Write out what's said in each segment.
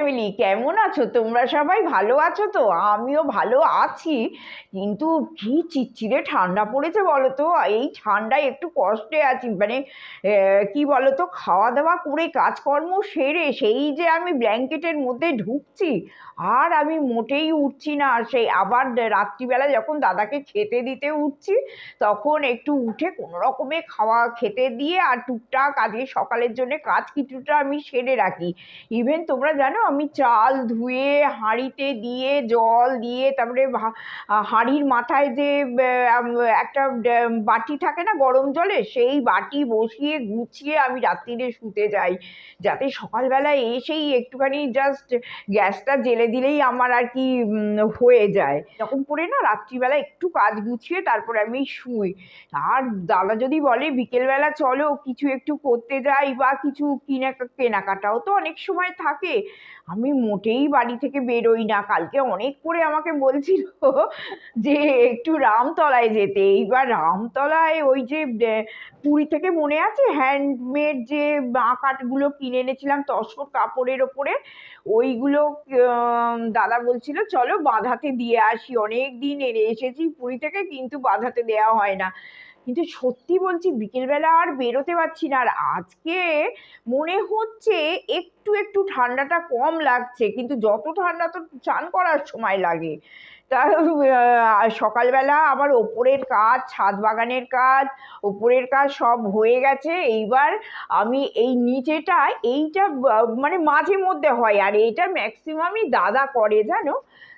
Family, কেমন আছো তোমরা? সবাই ভালো আছো তো? আমিও ভালো আছি। কিন্তু কি চিচ্ছিরে ঠান্ডা পড়েছে বলো তো। এই ঠান্ডায় একটু কষ্টে আছি, মানে কি বলো তো, খাওয়া দাওয়া করে কাজকর্ম সেরে সেই যে আমি ব্ল্যাঙ্কেটের মধ্যে ঢুকছি, আর আমি মোটেই উঠছি না। সেই আবার রাত্রিবেলা যখন দাদাকে খেতে দিতে উঠছি, তখন একটু উঠে কোনো রকমে খাওয়া খেতে দিয়ে আর টুকটাক আজকে সকালের জন্য কাজ কিছুটা আমি সেরে রাখি। ইভেন তোমরা জানো, আমি চাল ধুয়ে হাঁড়িতে দিয়ে জল দিয়ে, তারপরে হাঁড়ির মাথায় যে একটা বাটি থাকে না গরম জলে, সেই বাটি বসিয়ে গুছিয়ে আমি রাত্রিরে শুতে যাই, যাতে সকালবেলায় এসেই একটুখানি জাস্ট গ্যাসটা জেলে দিলেই আমার আর কি হয়ে যায়। এরকম করে না রাত্রিবেলা একটু কাজ গুছিয়ে তারপরে আমি শুই। আর দাদা যদি বলে বিকেলবেলা চলো কিছু একটু করতে যাই বা কিছু কেনাকাটাও তো অনেক সময় থাকে, আমি মোটেই বাড়ি থেকে বেরোই না। কালকে অনেক করে আমাকে বলছিল যে একটু রামতলায় যেতে। এইবার রামতলায় ওই যে পুরী থেকে মনে আছে হ্যান্ডমেড যে আঁকাগুলো কিনে এনেছিলাম তসর কাপড়ের ওপরে, ওইগুলো দাদা বলছিল চলো বাঁধাতে দিয়ে আসি। অনেক দিন এসেছি পুরী থেকে, কিন্তু বাঁধাতে দেওয়া হয় না। কিন্তু সত্যি বলছি বিকেলবেলা আর বেরোতে পারছি না। আর আজকে মনে হচ্ছে একটু একটু ঠান্ডাটা কম লাগছে, কিন্তু যত ঠান্ডা তো চান করার সময় লাগে। তা সকালবেলা আবার ওপরের কাজ, ছাদ বাগানের কাজ, ওপরের কাজ সব হয়ে গেছে। এইবার আমি এই নিচেটা, এইটা মানে মাঝে মধ্যে হয়, আর এইটা ম্যাক্সিমামই দাদা করে জানো।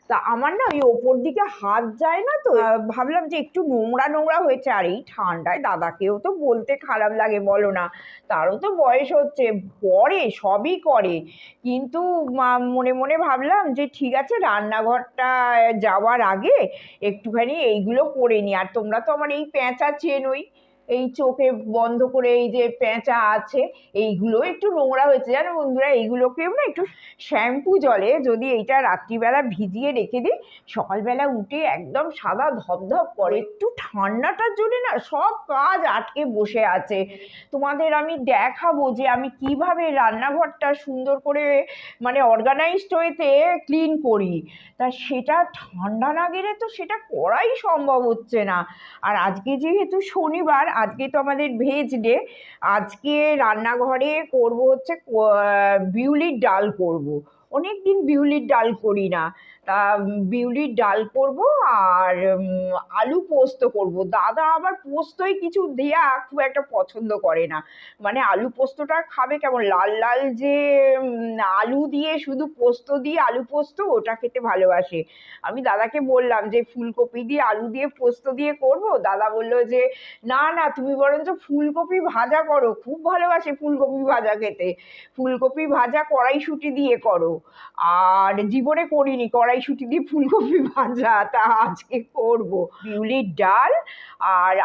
তা আমার না ওই ওপর দিকে হাত যায় না, তো ভাবলাম যে একটু নোংরা নোংরা হয়েছে। আর এই ঠান্ডায় দাদাকেও তো বলতে খারাপ লাগে বলো না, তারও তো বয়স হচ্ছে, করে সবই করে। কিন্তু মনে মনে ভাবলাম যে ঠিক আছে, রান্নাঘরটা যাওয়ার আগে একটুখানি এইগুলো করে নি। আর তোমরা তো আমার এই পেঁচা চেনোই, এই চোখে বন্ধ করে এই যে পেঁচা আছে, এইগুলো একটু নোংরা হয়েছে জানো বন্ধুরা। এইগুলোকেও না একটু শ্যাম্পু জলে যদি এইটা রাত্রিবেলা ভিজিয়ে রেখে দিই, সকালবেলা উঠে একদম সাদা ধপধপ করে। একটু ঠান্ডাটার জন্য না সব কাজ আটকে বসে আছে। তোমাদের আমি দেখাবো যে আমি কিভাবে রান্নাঘরটা সুন্দর করে, মানে অর্গানাইজড ওয়েতে ক্লিন করি। তা সেটা ঠান্ডা না গেলে তো সেটা করাই সম্ভব হচ্ছে না। আর আজকে যেহেতু শনিবার, আজকে তো আমাদের ভেজ ডে। আজকে রান্নাঘরে করব হচ্ছে বিউলির ডাল করব। অনেকদিন বিউলির ডাল করি না। তা বিউলির ডাল করব, আর আলু পোস্ত করব। দাদা আবার পোস্তই কিছু দেয়া খুব একটা পছন্দ করে না। মানে আলু পোস্তটা খাবে কেমন লাল লাল, যে আলু দিয়ে শুধু পোস্ত দিয়ে আলু পোস্ত, ওটা খেতে ভালোবাসে। আমি দাদাকে বললাম যে ফুলকপি দিয়ে আলু দিয়ে পোস্ত দিয়ে করব। দাদা বললো যে না না, তুমি বরঞ্চ ফুলকপি ভাজা করো, খুব ভালোবাসে ফুলকপি ভাজা খেতে। ফুলকপি ভাজা কড়াইশুঁটি দিয়ে করো। আর জীবনে করিনি কড়াইশুঁটি দিয়ে ফুলকপি ভাজা, তা আজকে করব। বিউলির ডাল আর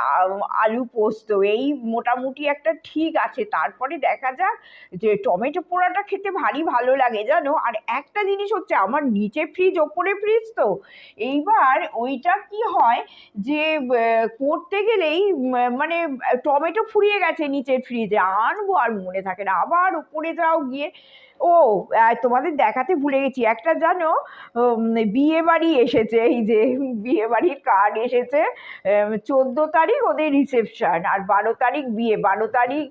আলু পোস্ত, এই মোটামুটি একটা ঠিক আছে। তারপরে দেখা যাক। যে টমেটো পোড়াটা খেতে ভারী ভালো লাগে জানো। আর একটা জিনিস হচ্ছে, আমার নিচে ফ্রিজ ওপরে ফ্রিজ তো, এইবার ওইটা কি হয় যে করতে গেলেই মানে টমেটো ফুরিয়ে গেছে নিচের ফ্রিজে, আনবো আর মনে থাকে না, আবার উপরে যাও গিয়ে। ও তোমাদের দেখাতে ভুলে গেছি একটা, জানো বিয়ে বাড়ি এসেছে, এই যে বিয়ে বাড়ির কার্ড এসেছে। 14 তারিখ ওদের রিসেপশন, আর 12 তারিখ বিয়ে। 12 তারিখ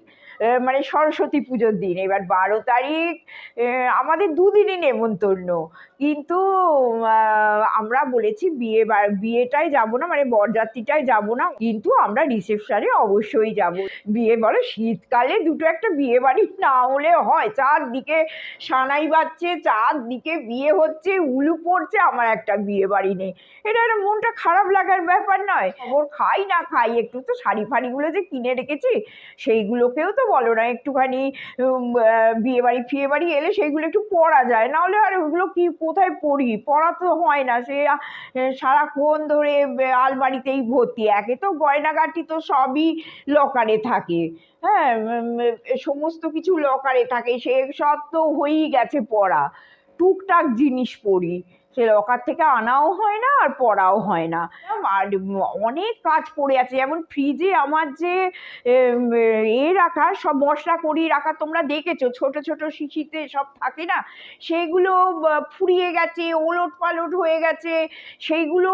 মানে সরস্বতী পুজোর দিন। এবার 12 তারিখ আমাদের দুদিনই নেমন্তন্ন। কিন্তু আমরা বলেছি বিয়েটাই যাব না, মানে বরযাত্রীটাই যাব না, কিন্তু আমরা রিসেপশনে অবশ্যই যাব। বিয়ে বলো, শীতকালে দুটো একটা বিয়ে বাড়ি না হলে হয়? চারদিকে সানাই বাজছে, চারদিকে বিয়ে হচ্ছে, উলু পড়ছে, আমার একটা বিয়ে বাড়ি নেই। এটা একটা মনটা খারাপ লাগার ব্যাপার নয়? খবর খাই না খাই, একটু তো শাড়ি ফাড়িগুলো যে কিনে রেখেছি সেইগুলোকেও তো বলো না একটুখানি বিয়ে বাড়ি ফিয়ে বাড়ি এলে সেইগুলো একটু পরা যায়, না হলে আর ওগুলো কি কোথায় পরি? পরা তো হয় না। সে সারাক্ষণ ধরে আলমারিতেই ভর্তি। একে তো গয়নাগাটি তো সবই লকারে থাকে, হ্যাঁ, সমস্ত কিছু লকারে থাকে, সে সব তো হয়েই গেছে পরা। টুকটাক জিনিস পরি, সে লকার থেকে আনাও হয় না আর পড়াও হয় না। আর অনেক কাজ পড়ে আছে, যেমন ফ্রিজে আমার যে রাখা সব মশলা করি রাখা, তোমরা দেখেছো ছোট ছোট শিশিতে সব থাকে না, সেইগুলো ফুরিয়ে গেছে, ওলট পালট হয়ে গেছে, সেইগুলো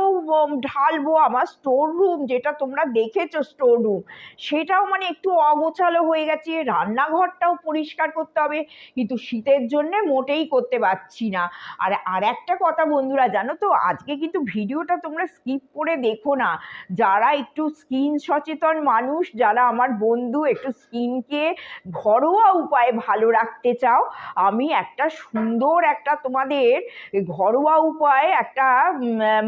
ঢালবো। আমার স্টোর রুম, যেটা তোমরা দেখেছো স্টোর রুম, সেটাও মানে একটু অগোছালো হয়ে গেছে। রান্নাঘরটাও পরিষ্কার করতে হবে, কিন্তু শীতের জন্যে মোটেই করতে পারছি না। আর একটা কথা বন্ধুরা, জানো তো, আজকে কিন্তু ভিডিওটা তোমরা স্কিপ করে দেখো না। যারা একটু স্কিন সচেতন মানুষ, যারা আমার বন্ধু, একটু স্কিনকে ঘরোয়া উপায়ে ভালো রাখতে চাও, আমি একটা সুন্দর একটা তোমাদের ঘরোয়া উপায়ে একটা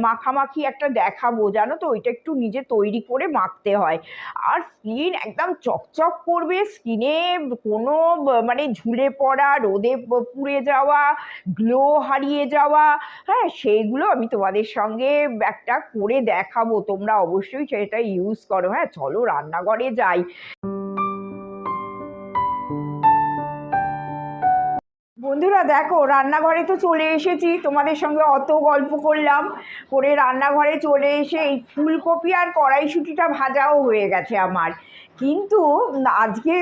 মাখামাখি একটা দেখাবো। জানো তো, ওইটা একটু নিজে তৈরি করে মাখতে হয়, আর স্কিন একদম চকচক করবে। স্কিনে কোনো মানে ঝুলে পড়া, রোদে পুড়ে যাওয়া, গ্লো হারিয়ে যাওয়া, হ্যাঁ, সেইগুলো আমি তোমাদের সঙ্গে একটা করে দেখাবো। তোমরা অবশ্যই সেটা ইউজ করো। হ্যাঁ, চলো রান্নাঘরে যাই। বন্ধুরা দেখো, রান্নাঘরে তো চলে এসেছি, তোমাদের সঙ্গে অত গল্প করলাম, করে রান্নাঘরে চলে এসে এই ফুলকপি আর কড়াইশুঁটিটা ভাজাও হয়ে গেছে আমার। কিন্তু আজকে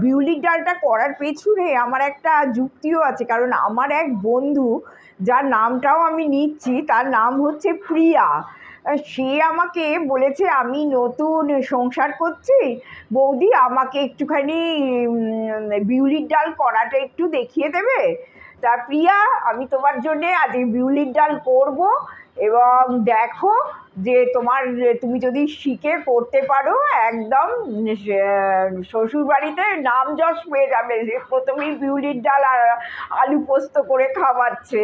বিউলির ডালটা করার পেছনে আমার একটা যুক্তিও আছে, কারণ আমার এক বন্ধু, যার নামটাও আমি নিচ্ছি, তার নাম হচ্ছে প্রিয়া। সে আমাকে বলেছে, আমি নতুন সংসার করছি বৌদি, আমাকে একটুখানি বিউলির ডাল করাটা একটু দেখিয়ে দেবে। তা প্রিয়া, আমি তোমার জন্যে আজ বিউলির ডাল করব, এবং দেখো যে তুমি যদি শিখে করতে পারো, একদম শ্বশুর বাড়িতে নাম যশ পেয়ে যাবে, যে প্রথমেই বিউলির ডাল আর আলু পোস্ত করে খাওয়াচ্ছে।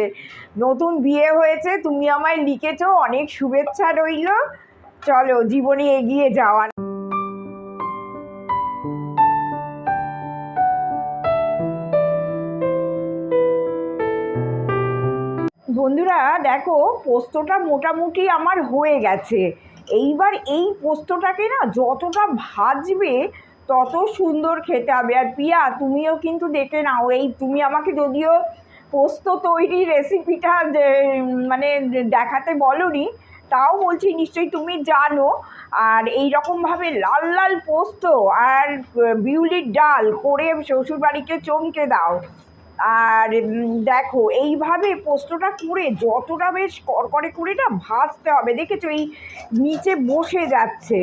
নতুন বিয়ে হয়েছে, তুমি আমায় লিখেছো, অনেক শুভেচ্ছা রইল। চলো জীবনে এগিয়ে যাওয়া। বন্ধুরা দেখো, পোস্তটা মোটামুটি আমার হয়ে গেছে। এইবার এই পোস্তটাকে না যতটা ভাজবে তত সুন্দর খেতে হবে। আর প্রিয়া, তুমিও কিন্তু দেখে নাও, এই তুমি আমাকে যদিও পোস্ত তৈরির রেসিপিটা মানে দেখাতে বলোনি, তাও বলছি নিশ্চয়ই তুমি জানো। আর এই রকমভাবে লাল লাল পোস্ত আর বিউলির ডাল করে শ্বশুরবাড়িকে চমকে দাও। আর দেখো, এইভাবে পোস্তটা করে যতটা বেশ কড়কড়ে করে না ভাজতে হবে, দেখেছো এই নিচে বসে যাচ্ছে।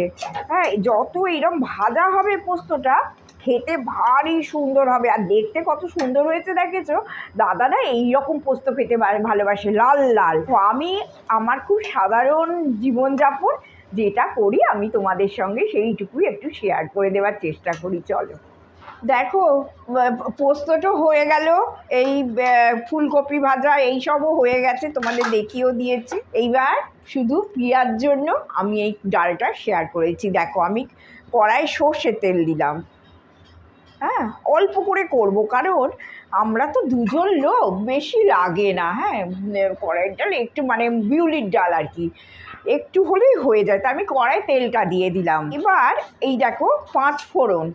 হ্যাঁ, যত এরকম ভাজা হবে পোস্তটা, খেতে ভারী সুন্দর হবে। আর দেখতে কত সুন্দর হয়েছে দেখেছো। দাদা না এইরকম পোস্ত খেতে ভালোবাসে, লাল লাল। তো আমি আমার খুব সাধারণ জীবনযাপন যেটা করি, আমি তোমাদের সঙ্গে সেইটুকুই একটু শেয়ার করে দেওয়ার চেষ্টা করি। চলো দেখো, পোস্তটা হয়ে গেল, এই ফুলকপি ভাজা এইসবও হয়ে গেছে, তোমাদের দেখিয়েও দিয়েছি। এইবার শুধু প্রিয়ার জন্য আমি এই ডালটা শেয়ার করেছি। দেখো, আমি কড়াই সর্ষের তেল দিলাম। হ্যাঁ, অল্প করে করব, কারণ আমরা তো দুজন লোক, বেশি লাগে না। হ্যাঁ, কড়াইয়ের ডাল একটু মানে বিউলির ডাল আর কি, একটু হলেই হয়ে যায়। তা আমি কড়াই তেলটা দিয়ে দিলাম। এবার এই দেখো, 5 ফোড়ন,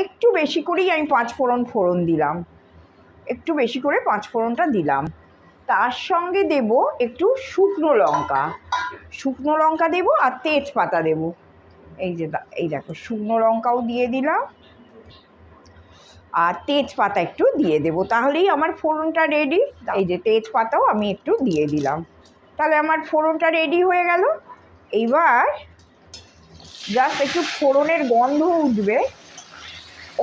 একটু বেশি করেই আমি 5 ফোড়ন দিলাম, একটু বেশি করে 5 ফোড়নটা দিলাম। তার সঙ্গে দেব একটু শুকনো লঙ্কা দেবো, আর তেজপাতা দেবো। এই দেখো, শুকনো লঙ্কাও দিয়ে দিলাম, আর তেজপাতা একটু দিয়ে দেবো, তাহলেই আমার ফোড়নটা রেডি। এই যে তেজপাতাও আমি একটু দিয়ে দিলাম, তাহলে আমার ফোড়নটা রেডি হয়ে গেল। এইবার জাস্ট একটু ফোড়নের গন্ধ উঠবে।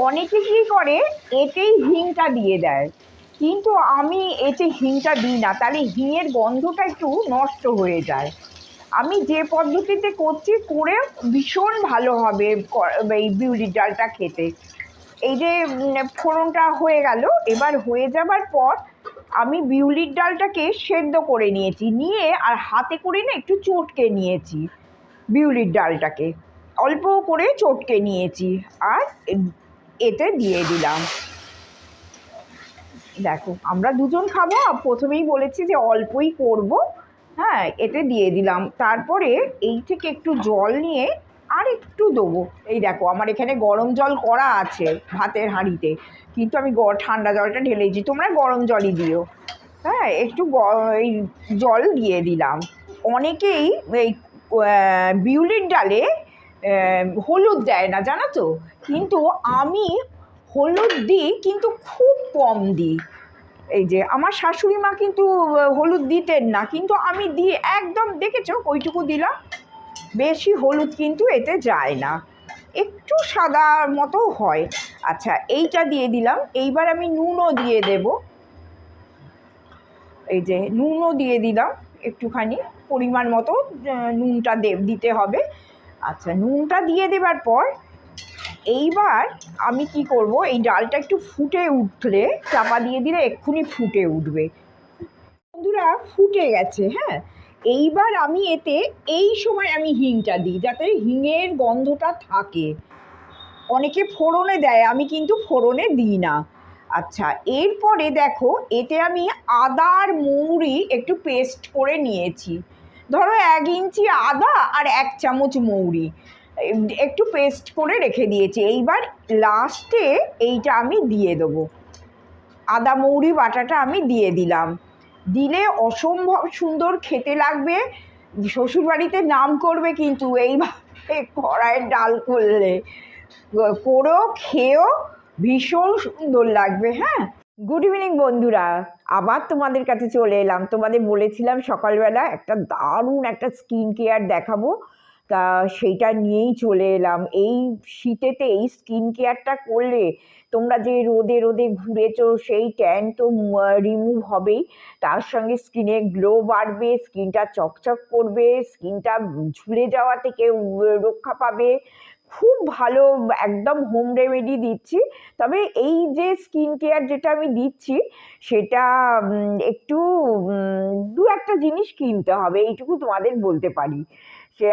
অনেকে কী করে, এতেই হিংটা দিয়ে দেয়, কিন্তু আমি এতে হিংটা দিই না, তাহলে হিঙের গন্ধটা একটু নষ্ট হয়ে যায়। আমি যে পদ্ধতিতে করছি, করে ভীষণ ভালো হবে এই বিউলির ডালটা খেতে। এই যে ফোড়নটা হয়ে গেল, এবার হয়ে যাবার পর আমি বিউলির ডালটাকে সেদ্ধ করে নিয়েছি, নিয়ে আর হাতে করে না একটু চটকে নিয়েছি বিউলির ডালটাকে, অল্প করে চটকে নিয়েছি, আর এতে দিয়ে দিলাম। দেখো, আমরা দুজন খাবো, প্রথমেই বলেছি যে অল্পই করব। হ্যাঁ, এতে দিয়ে দিলাম। তারপরে এই থেকে একটু জল নিয়ে আর একটু দেবো। এই দেখো, আমার এখানে গরম জল করা আছে ভাতের হাঁড়িতে, কিন্তু আমি ঠান্ডা জলটা ঢেলেছি, তোমরা গরম জলই দিও। হ্যাঁ, একটু এই জল দিয়ে দিলাম। অনেকেই এই বিউলির ডালে হলুদ দেয় না, জানো তো, কিন্তু আমি হলুদ দিই, কিন্তু খুব কম দিই। এই যে আমার শাশুড়ি মা কিন্তু হলুদ দিতেন না, কিন্তু আমি দিই, একদম দেখেছো ওইটুকু দিলাম, বেশি হলুদ কিন্তু এতে যায় না, একটু সাদা মতো হয়। আচ্ছা, এইটা দিয়ে দিলাম। এইবার আমি নুনও দিয়ে দেব। এই যে নুনও দিয়ে দিলাম একটুখানি, পরিমাণ মতো নুনটা দিতে হবে। আচ্ছা, নুনটা দিয়ে দেবার পর এইবার আমি কি করব, এই ডালটা একটু ফুটে উঠলে, চাপা দিয়ে দিলে এক্ষুনি ফুটে উঠবে। বন্ধুরা, ফুটে গেছে। হ্যাঁ, এইবার আমি এতে এই সময় আমি হিংটা দিই, যাতে হিঙের গন্ধটা থাকে। অনেকে ফোড়নে দেয়, আমি কিন্তু ফোড়নে দিই না। আচ্ছা, এরপরে দেখো এতে আমি আদা আর মৌরি একটু পেস্ট করে নিয়েছি। ধরো 1 ইঞ্চি আদা আর 1 চামচ মৌরি একটু পেস্ট করে রেখে দিয়েছি। এইবার লাস্টে এইটা আমি দিয়ে দেবো, আদা মৌরি বাটাটা আমি দিয়ে দিলাম। দিলে অসম্ভব সুন্দর খেতে লাগবে, শ্বশুরবাড়িতে নাম করবে কিন্তু এইভাবে কড়াইয়ের ডাল করলে। করো, খেয়েও, ভীষণ সুন্দর লাগবে। হ্যাঁ, গুড ইভিনিং বন্ধুরা, আবার তোমাদের কাছে চলে এলাম। তোমাদের বলেছিলাম সকালবেলা একটা দারুণ একটা স্কিন কেয়ার দেখাবো, তা সেইটা নিয়েই চলে এলাম। এই শীতেতে এই স্কিন কেয়ারটা করলে তোমরা যে রোদে রোদে ঘুরেছো, সেই ট্যান তো রিমুভ হবেই, তার সঙ্গে স্কিনে গ্লো বাড়বে, স্কিনটা চকচক করবে, স্কিনটা ঝুলে যাওয়া থেকে রক্ষা পাবে। খুব ভালো, একদম হোম রেমেডি দিচ্ছি। তবে এই যে স্কিন কেয়ার যেটা আমি দিচ্ছি, সেটা একটু 2-1টা জিনিস কিনতে হবে, এইটুকু তোমাদের বলতে পারি। সে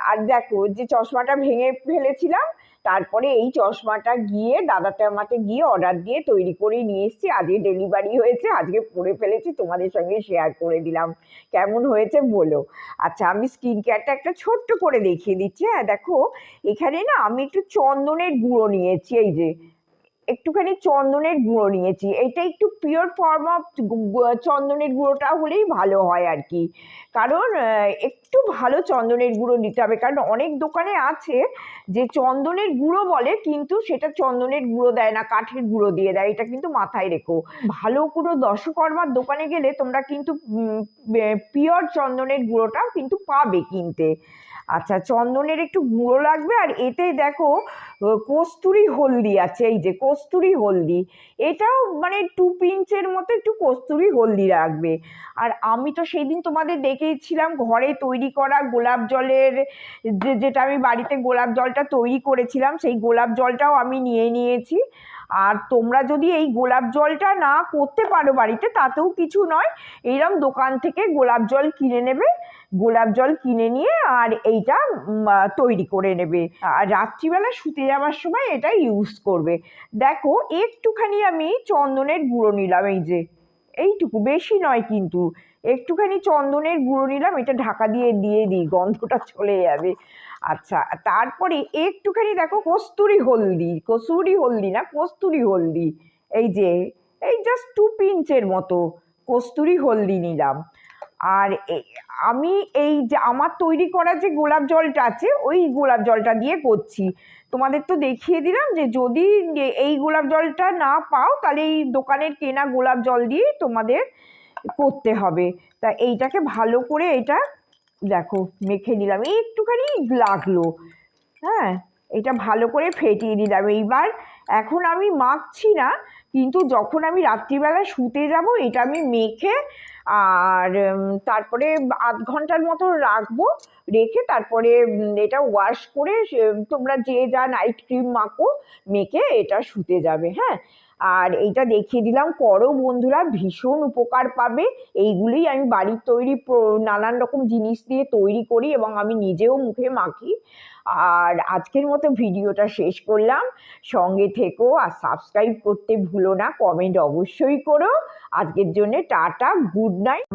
আর দেখো, যে চশমাটা ভেঙে ফেলেছিলাম, তারপরে এই চশমাটা গিয়ে দাদাতে আমাকে গিয়ে অর্ডার দিয়ে তৈরি করে নিয়ে এসেছি। আজকে ডেলিভারি হয়েছে, আজকে পরে ফেলেছি, তোমাদের সঙ্গে শেয়ার করে দিলাম। কেমন হয়েছে বলো। আচ্ছা, আমি স্কিন কেয়ারটা একটা ছোট্ট করে দেখিয়ে দিচ্ছি। হ্যাঁ, দেখো এখানে না আমি একটু চন্দনের গুঁড়ো নিয়েছি। এই যে একটুখানি চন্দনের গুঁড়ো নিয়েছি, এটা একটু পিওর ফর্ম অফ চন্দনের গুঁড়োটা হলেই ভালো হয় আর কি। কারণ একটু ভালো চন্দনের গুঁড়ো নিতে হবে, কারণ অনেক দোকানে আছে যে চন্দনের গুঁড়ো বলে, কিন্তু সেটা চন্দনের গুঁড়ো দেয় না, কাঠের গুঁড়ো দিয়ে দেয়। এটা কিন্তু মাথায় রেখো। ভালো কোনো দশকর্মার দোকানে গেলে তোমরা কিন্তু পিওর চন্দনের গুঁড়োটাও কিন্তু পাবে কিনতে। আচ্ছা, চন্দনের একটু গুঁড়ো লাগবে। আর এতে দেখো কস্তুরি হলদি আছে, এই যে কস্তুরি হলদি, এটাও মানে 2 পিঞ্চের মতো একটু কস্তুরি হলদি রাখবে। আর আমি তো সেই দিন তোমাদের দেখিয়েছিলাম ঘরে তৈরি করা গোলাপ জলের, যেটা আমি বাড়িতে গোলাপ জলটা তৈরি করেছিলাম, সেই গোলাপ জলটাও আমি নিয়ে নিয়েছি। আর তোমরা যদি এই গোলাপ জলটা না করতে পারো বাড়িতে, তাতেও কিছু নয়, এইরকম দোকান থেকে গোলাপ জল কিনে নেবে, গোলাপ জল কিনে নিয়ে আর এইটা তৈরি করে নেবে, আর রাত্রিবেলা শুতে যাওয়ার সময় এটা ইউজ করবে। দেখো একটুখানি আমি চন্দনের গুঁড়ো নিলাম, এই যে এইটুকু, বেশি নয় কিন্তু, একটুখানি চন্দনের গুঁড়ো নিলাম। এটা ঢাকা দিয়ে দিয়ে দিই, গন্ধটা চলে যাবে। আচ্ছা, তারপরে একটুখানি দেখো কস্তুরি হলদি, কসুরি হলদি না, কস্তুরি হলদি, এই যে এই জাস্ট 2 পিঞ্চের মতো কস্তুরি হলদি নিলাম। আর আমি এই যে আমার তৈরি করা যে গোলাপ জলটা আছে, ওই গোলাপ জলটা দিয়ে করছি। তোমাদের তো দেখিয়ে দিলাম যে যদি এই গোলাপ জলটা না পাও, তাহলে এই দোকানের কেনা গোলাপ জল দিয়েই তোমাদের করতে হবে। তা এইটাকে ভালো করে এটা দেখো মেখে নিলাম, একটুখানি লাগলো। হ্যাঁ, এটা ভালো করে ফেটিয়ে দিলাম। এইবার এখন আমি মাখছি না, কিন্তু যখন আমি রাত্রিবেলা শুতে যাব, এটা আমি মেখে আর তারপরে আধ ঘন্টার মতো রাখবো। রেখে তারপরে এটা ওয়াশ করে তোমরা যে যা নাইট ক্রিম মাখো, মেখে এটা শুতে যাবে। হ্যাঁ, আর এইটা দেখিয়ে দিলাম, করো বন্ধুরা, ভীষণ উপকার পাবে। এইগুলোই আমি বাড়ির তৈরি নানান রকম জিনিস দিয়ে তৈরি করি, এবং আমি নিজেও মুখে মাখি। আর আজকের মতো ভিডিওটা শেষ করলাম। সঙ্গে থেকো, আর সাবস্ক্রাইব করতে ভুলো না, কমেন্ট অবশ্যই করো। আজকের জন্য টাটা, গুড নাইট।